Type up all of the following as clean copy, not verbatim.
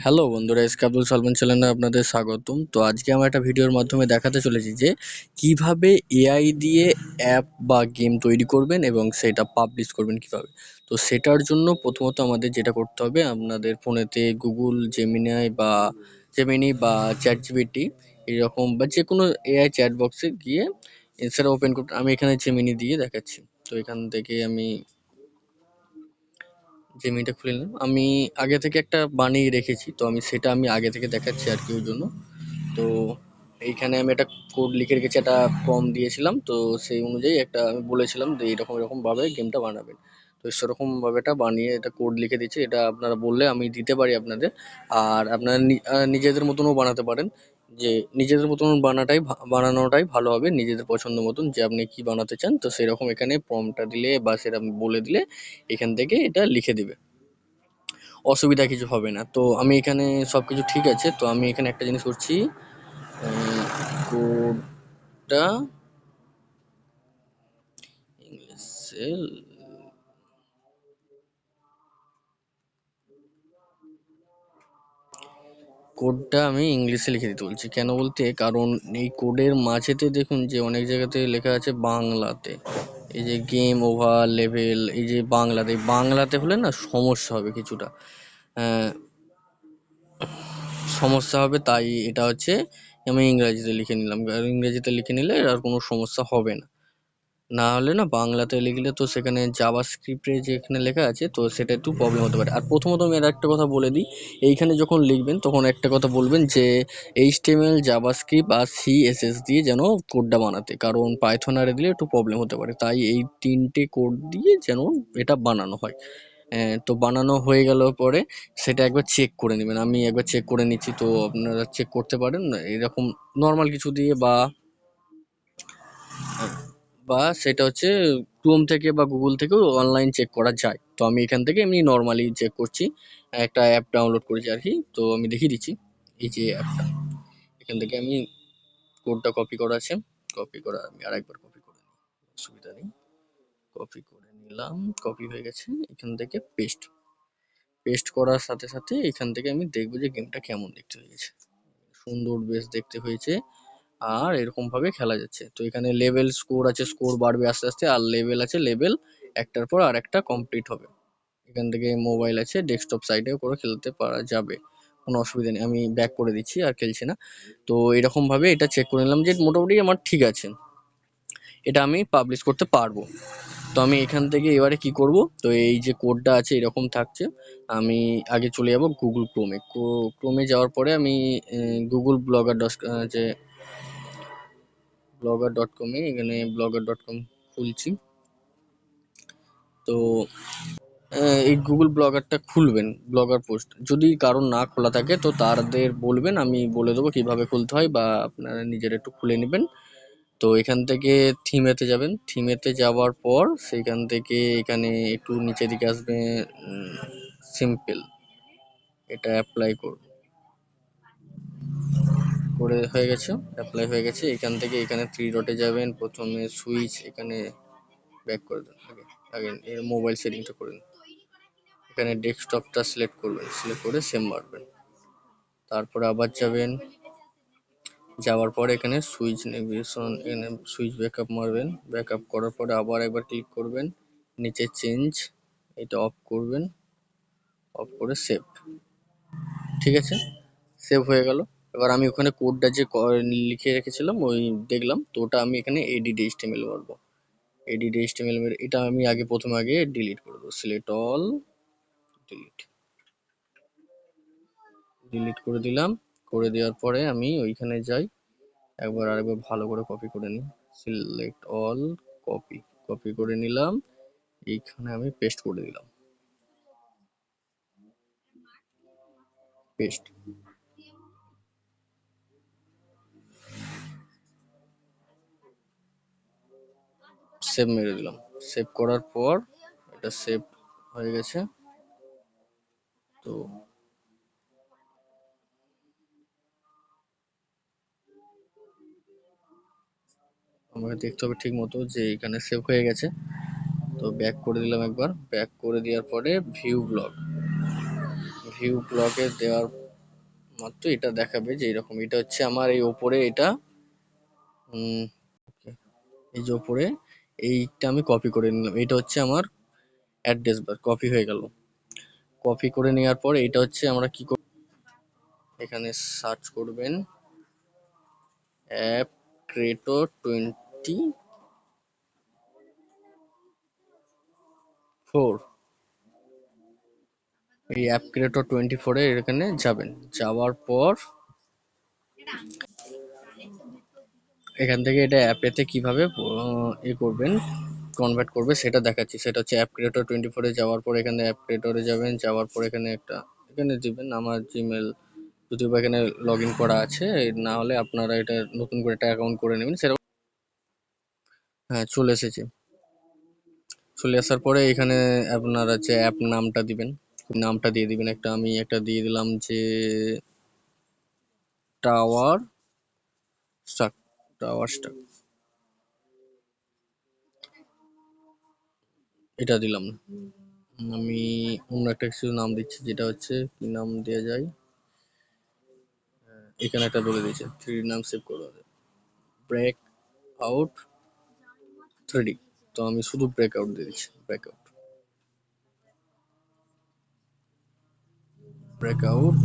Hello বন্ধুরা, SK Abdul Salman চ্যানেলে আপনাদের স্বাগতম। তো আজকে আমরা একটা ভিডিওর মাধ্যমে দেখাতে চলেছি যে কিভাবে এআই দিয়ে অ্যাপ বা গেম তৈরি করবেন এবং সেটা পাবলিশ করবেন কিভাবে। তো সেটার জন্য প্রথমত আমাদের যেটা করতে হবে, আপনাদের ফোনেতে গুগল জেমিনি বা চ্যাট জিপিটি এরকম বা যে কোনো এআই চ্যাট বক্সে গিয়ে সেটা ওপেন করতে, আমি এখানে জেমিনি দিয়ে দেখাচ্ছি। তো এখান থেকে আমি জেমিনিটা খুলে নিলাম। আমি আগে থেকে একটা বানিয়ে রেখেছি, তো আমি আগে থেকে দেখাচ্ছি আর কি ওই জন্য। তো এইখানে আমি একটা কোড লিখে রেখেছি, একটা প্রম্পট দিয়েছিলাম, তো সেই অনুযায়ী একটা আমি বলেছিলাম যে এরকম এরকম ভাবে গেমটা বানাবেন। তো সেরকম ভাবে এটা বানিয়ে এটা কোড লিখে দিচ্ছি। এটা আপনারা বললে আমি দিতে পারি আপনাদের। আর আপনারা নিজেদের মতনও বানাতে পারেন, যে নিজেদের মতন বানানোটাই ভালো হবে, নিজেদের পছন্দ মতন যে আপনি কি বানাতে চান। তো সেরকম এখানে প্রম্পটটা দিলে বা সেরকম বলে দিলে এখান থেকে এটা লিখে দিবে, অসুবিধা কিছু হবে না। তো আমি এখানে সবকিছু ঠিক আছে, তো আমি এখানে একটা জিনিস করছি, কোডটা ইংলিশে আমি ইংলিশে লিখে দিতে বলছি। কেন বলতে, কারণ এই কোডের মাঝেতে দেখুন যে অনেক জায়গাতে লেখা আছে বাংলাতে। এই যে গেম ওভার লেভেল, এই যে বাংলাতে হলে না সমস্যা হবে কিছুটা, সমস্যা হবে। তাই এটা হচ্ছে আমি ইংরেজিতে লিখে নিলাম, আর ইংরেজিতে লিখে নিলে আর কোনো সমস্যা হবে না। না হলে না বাংলাতে লিখলে তো সেখানে জাভাস্ক্রিপ্টে যেখানে লেখা আছে, তো সেটা একটু প্রবলেম হতে পারে। আর প্রথমত আমি আর একটা কথা বলে দিই, এইখানে যখন লিখবেন তখন একটা কথা বলবেন যে এইচটিএমএল জাভাস্ক্রিপ্ট আর সিএসএস দিয়ে যেন কোডটা বানাতে, কারণ পাইথন আর দিলে একটু প্রবলেম হতে পারে। তাই এই তিনটে কোড দিয়ে যেন এটা বানানো হয়। তো বানানো হয়ে গেল পরে সেটা একবার চেক করে নেবেন। আমি একবার চেক করে নিচ্ছি, তো আপনারা চেক করতে পারেন এরকম নর্মাল কিছু দিয়ে, বা সেটা হচ্ছে ক্রোম থেকে বা গুগল থেকেও অনলাইন চেক করা যায়। তো আমি এখান থেকে এমনি নর্মালি চেক করছি, একটা অ্যাপ ডাউনলোড করেছি আর কি। তো আমি দেখিয়ে দিচ্ছি, এই যে অ্যাপটা, এখান থেকে আমি কোডটা কপি করা আছে, কপি করা আমি আরেকবার কপি করে নিই, অসুবিধা নেই। কপি করে নিলাম, কপি হয়ে গেছে। এখান থেকে পেস্ট পেস্ট করার সাথে সাথে এখান থেকে আমি দেখবো যে গেমটা কেমন দেখতে হয়েছে। সুন্দর বেশ দেখতে হয়েছে, আর এরকম ভাবে খেলা যাচ্ছে। তো এখানে লেভেল স্কোর আছে, স্কোর বাড়বে আস্তে আস্তে, আর লেভেল আছে, লেভেল একটার পর আর একটা কমপ্লিট হবে। এখান থেকে মোবাইল আছে, ডেস্কটপ সাইডেও করে খেলতে পারা যাবে, কোনো অসুবিধা নেই। আমি ব্যাক করে দিচ্ছি, আর খেলছি না। তো এরকম ভাবে এটা চেক করে নিলাম যে মোটামুটি আমার ঠিক আছে, এটা আমি পাবলিশ করতে পারবো। তো আমি এখান থেকে এবারে কি করব, তো এই যে কোডটা আছে এরকম থাকছে। আমি আগে চলে যাব গুগল ক্রোমে। ক্রোমে যাওয়ার পরে আমি গুগল যে blogger.com-এ এখানে blogger.com খুলছি। তো এই গুগল ব্লগারটা খুলবেন, ব্লগার পোস্ট যদি কারোর না খোলা থাকে তো তাদের বলবেন, আমি বলে দেবো কিভাবে খুলতে হয়, বা আপনারা নিজেরা একটু খুলে নেবেন। তো এখান থেকে থিমেতে যাবেন, থিমেতে যাওয়ার পর সেখান থেকে এখানে একটু নিচের দিকে আসবে, সিম্পল, এটা অ্যাপ্লাই করে হয়ে গেছে, অ্যাপ্লাই হয়ে গেছে। এখান থেকে এখানে থ্রি ডটে যাবেন, প্রথমে সুইচ, এখানে ব্যাক করে দেন, আগে আগে এর মোবাইল সেটিংটা করে নিন। এখানে ডেস্কটপটা সিলেক্ট করবেন, সিলেক্ট করে সেভ মারবেন। তারপরে আবার যাবেন, যাওয়ার পরে এখানে সুইচ নেভিগেশন, এখানে সুইচ ব্যাকআপ মারবেন। ব্যাকআপ করার পরে আবার একবার ক্লিক করবেন, নিচে চেঞ্জ, এটা অফ করবেন, অফ করে সেভ। ঠিক আছে, সেভ হয়ে গেল। এবার আমি ওখানে কোডটা যে লিখে রেখেছিলাম ওই দেখলাম, তো ওটা আমি এখানে এডিট এইচটিএমএল মারবো। এডিট এইচটিএমএল মেরে এটা আমি প্রথমে ডিলিট করে দেবো, সিলেক্ট অল, ডিলিট, ডিলিট করে দিলাম। করে দেওয়ার পরে আমি ওইখানে যাই, আরেকবার ভালো করে কপি করে নিই, সিলেক্ট অল, কপি, কপি করে নিলাম। এইখানে আমি পেস্ট করে দিলাম, পেস্ট, সেভ মেরে দিলাম। সেভ করার পর এটা সেভ হয়ে গেছে। তো আমাকে দেখতে হবে ঠিক মতো যে এখানে সেভ হয়ে গেছে। তো ব্যাক করে দিলাম একবার, ব্যাক করে দেওয়ার পরে ভিউ ব্লগ, ভিউ ব্লগে দেওয়ার মাত্র এটা দেখাবে যে এরকম, এটা হচ্ছে আমার এই ওপরে এটা উম, এই যে ওপরে এইটা আমি কপি করে নিলাম, এটা হচ্ছে আমার অ্যাড্রেস বার, কপি হয়ে গেল। কপি করে নেওয়ার পর এটা হচ্ছে আমরা কি করব, এখানে সার্চ করবেন অ্যাপ ক্রেটো 24, এই অ্যাপ ক্রেটো 24 এর এখানে যাবেন। যাওয়ার পর এখান থেকে এটা অ্যাপেতে কিভাবে করবেন, কনভার্ট করবে সেটা দেখাচ্ছি। সেটা হচ্ছে অ্যাপ ক্রিয়েটর 24 এ যাওয়ার পর এখানে অ্যাপ ক্রিয়েটরে যাবেন, যাওয়ার পর এখানে একটা এখানে দিবেন আমার জিমেল, যদিও বা এখানে লগ ইন করা আছে, না হলে আপনারা এটা নতুন করে একটা অ্যাকাউন্ট করে নেবেন সেরকম। হ্যাঁ, চলে এসেছে। চলে আসার পরে এখানে আপনারা যে অ্যাপ নামটা দিবেন, নামটা দিয়ে দিবেন একটা, আমি একটা দিয়ে দিলাম যে টাওয়ার স্টাক, টাওয়ার স্টাক এটা দিলাম না। আমি অন্য একটা কিছু নাম দিচ্ছি, যেটা হচ্ছে কি নাম দেওয়া যায়, এখানে একটা বলে দিয়েছে 3D নাম সেভ করে ব্রেক আউট 3D, তো আমি শুধু ব্রেক আউট দিয়ে দিচ্ছি, break out, break out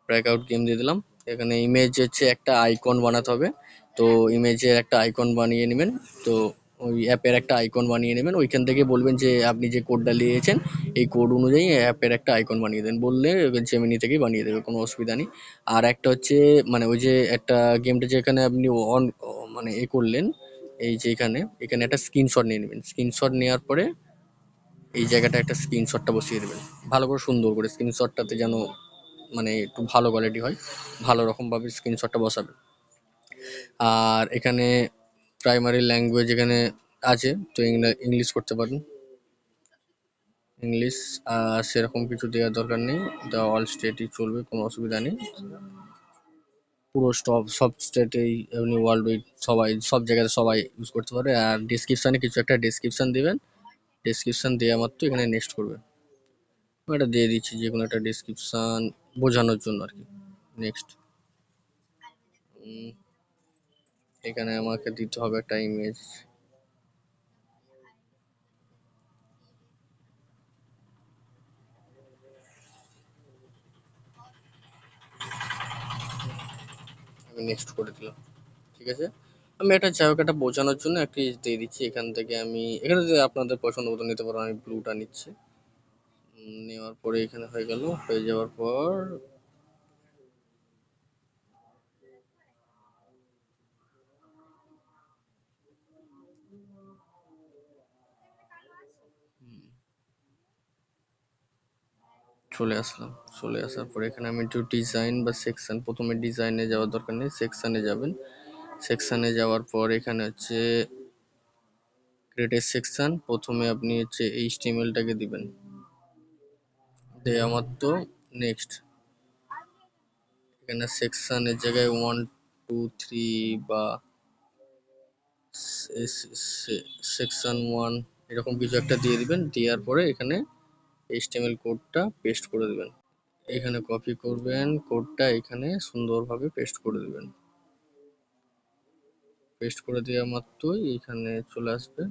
breakout game দিয়ে দিলাম। এখানে ইমেজ হচ্ছে একটা আইকন বানাতে হবে, তো ইমেজের একটা আইকন বানিয়ে নেবেন। তো ওই অ্যাপের একটা আইকন বানিয়ে নেবেন, ওইখান থেকে বলবেন যে আপনি যে কোডটা লিখেছেন এই কোড অনুযায়ী অ্যাপের একটা আইকন বানিয়ে দেন, বললে জেমিনি থেকেই বানিয়ে দেবে, কোনো অসুবিধা নেই। আর একটা হচ্ছে মানে ওই যে একটা গেমটা যেখানে আপনি অন মানে করলেন, এই যে এখানে এখানে একটা স্ক্রিনশট নিয়ে নেবেন। স্ক্রিনশট নেওয়ার পরে এই জায়গাটা একটা স্ক্রিনশটটা বসিয়ে দেবেন, ভালো করে সুন্দর করে স্ক্রিনশটটাতে যেন মানে একটু ভালো কোয়ালিটি হয়, ভালো রকমভাবে স্ক্রিনশটটা বসাবে। আর এখানে প্রাইমারি ল্যাঙ্গুয়েজ এখানে আছে, তো ইংলিশ করতে পারেন, ইংলিশ। আর সেরকম কিছু দেওয়ার দরকার নেই, দ্য অল স্টেটই চলবে, কোনো অসুবিধা নেই। পুরো সব স্টেটেই এমনি ওয়ার্ল্ড উইড সবাই সব জায়গাতে সবাই ইউজ করতে পারে। আর ডিসক্রিপশানে কিছু একটা ডিসক্রিপশান দিবেন, ডিসক্রিপশান দেওয়া মাত্র এখানে নেক্সট করবে। আমি এটা দিয়ে দিচ্ছি যে কোনো একটা ডিসক্রিপশান বোঝানোর জন্য আর কি, নেক্সট। এখানে আমাকে দিতে হবে একটা ইমেজ, আমি নেক্সট করে দিলাম, ঠিক আছে। আমি একটা যাই হোক একটা বোঝানোর জন্য একটি দিয়ে দিচ্ছি, এখান থেকে আমি এখানে যদি আপনাদের পছন্দ মতো নিতে পারো, আমি ব্লুটা নিচ্ছি। নেওয়ার পরে এখানে হয়ে গেল, হয়ে যাওয়ার পর চলে আসলাম। চলে আসার পরে এখানে আমি একটু ডিজাইন বা সেকশন, প্রথমে ডিজাইনে যাওয়ার দরকার নেই, সেকশনে যাবেন। সেকশনে যাওয়ার পর এখানে হচ্ছে ক্রিয়েট সেকশন, প্রথমে আপনি হচ্ছে এইচটিএমএলটাকে দিবেন, দেওয়া মাত্র নেক্সট। এখানে সেকশনের জায়গায় 1 2 3 বা সেকশন 1 এরকম কিছু একটা দিয়ে দিবেন, দেওয়ার পরে এখানে এইচটিএমএল কোডটা পেস্ট করে দিবেন। এখানে কপি করবেন কোডটা, এখানে সুন্দরভাবে পেস্ট করে দিবেন। পেস্ট করে দেওয়া মাত্রই এখানে চলে আসবে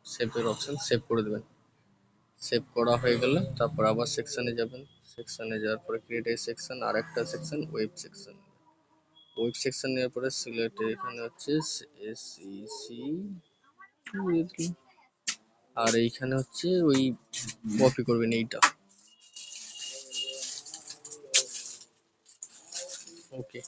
সেভের অপশন, সেভ করে দেবেন। সেভ করা হয়ে গেলে তারপর আবার সেকশনে যাবেন। সেকশনে যাওয়ার পরে ক্রিয়েট এ সেকশন, আর একটা section web section. Web section নেওয়ার পরে সিলেক্ট এখানে হচ্ছে এসইসি, আর এইখানে হচ্ছে ওই কপি করবেন এইটা, ওকে।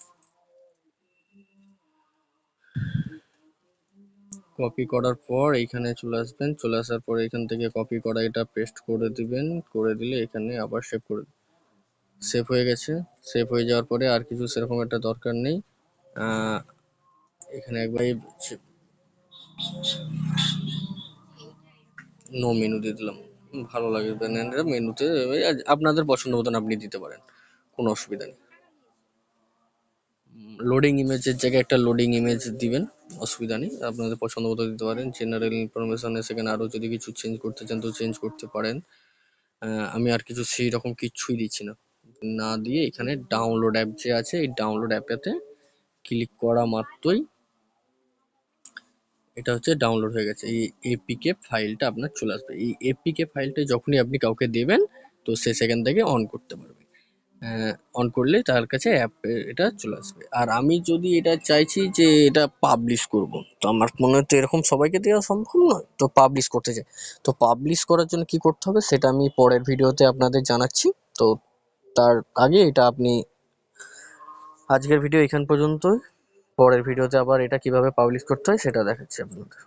কপি করার পর এইখানে চলে আসবেন, চলে আসার পর এখান থেকে কপি করা এটা পেস্ট করে দিবেন, করে দিলে এখানে আবার সেভ করে, সেভ হয়ে গেছে। সেভ হয়ে যাওয়ার পরে আর কিছু সেরকম একটা দরকার নেই। এখানে একবার নো মেনু দিয়ে দিলাম, ভালো লাগে মেনুতে, আপনাদের পছন্দ মতন আপনি দিতে পারেন, কোনো অসুবিধা নেই। লোডিং ইমেজের জায়গায় একটা লোডিং ইমেজ দিবেন, অসুবিধা নেই, আপনাদের পছন্দ মতো দিতে পারেন। জেনারেল ইনফরমেশনে সেখানে আরও যদি কিছু চেঞ্জ করতে চান তো চেঞ্জ করতে পারেন। আমি আর কিছু সেই রকম কিচ্ছুই দিচ্ছি না, না দিয়ে এখানে ডাউনলোড অ্যাপ যে আছে এই ডাউনলোড অ্যাপটাতে ক্লিক করা মাত্রই এটা হচ্ছে ডাউনলোড হয়ে গেছে। এই এপিকে ফাইলটা আপনার চলে আসবে। এই এপিকে ফাইলটা যখনই আপনি কাউকে দেবেন তো সে সেখান থেকে অন করতে পারবে। অন করলে তার কাছে অ্যাপ এটা চলে আসবে। আর আমি যদি এটা চাইছি যে এটা পাবলিশ করব, তো আমার মনে হয় তো এরকম সবাইকে দেওয়া সম্ভব নয়, তো পাবলিশ করতে চাই। তো পাবলিশ করার জন্য কি করতে হবে সেটা আমি পরের ভিডিওতে আপনাদের জানাচ্ছি। তো তার আগে এটা আপনি, আজকের ভিডিও এখান পর্যন্তই। পরের ভিডিওতে আবার এটা কিভাবে পাবলিশ করতে হয় সেটা দেখাচ্ছি আপনাদের।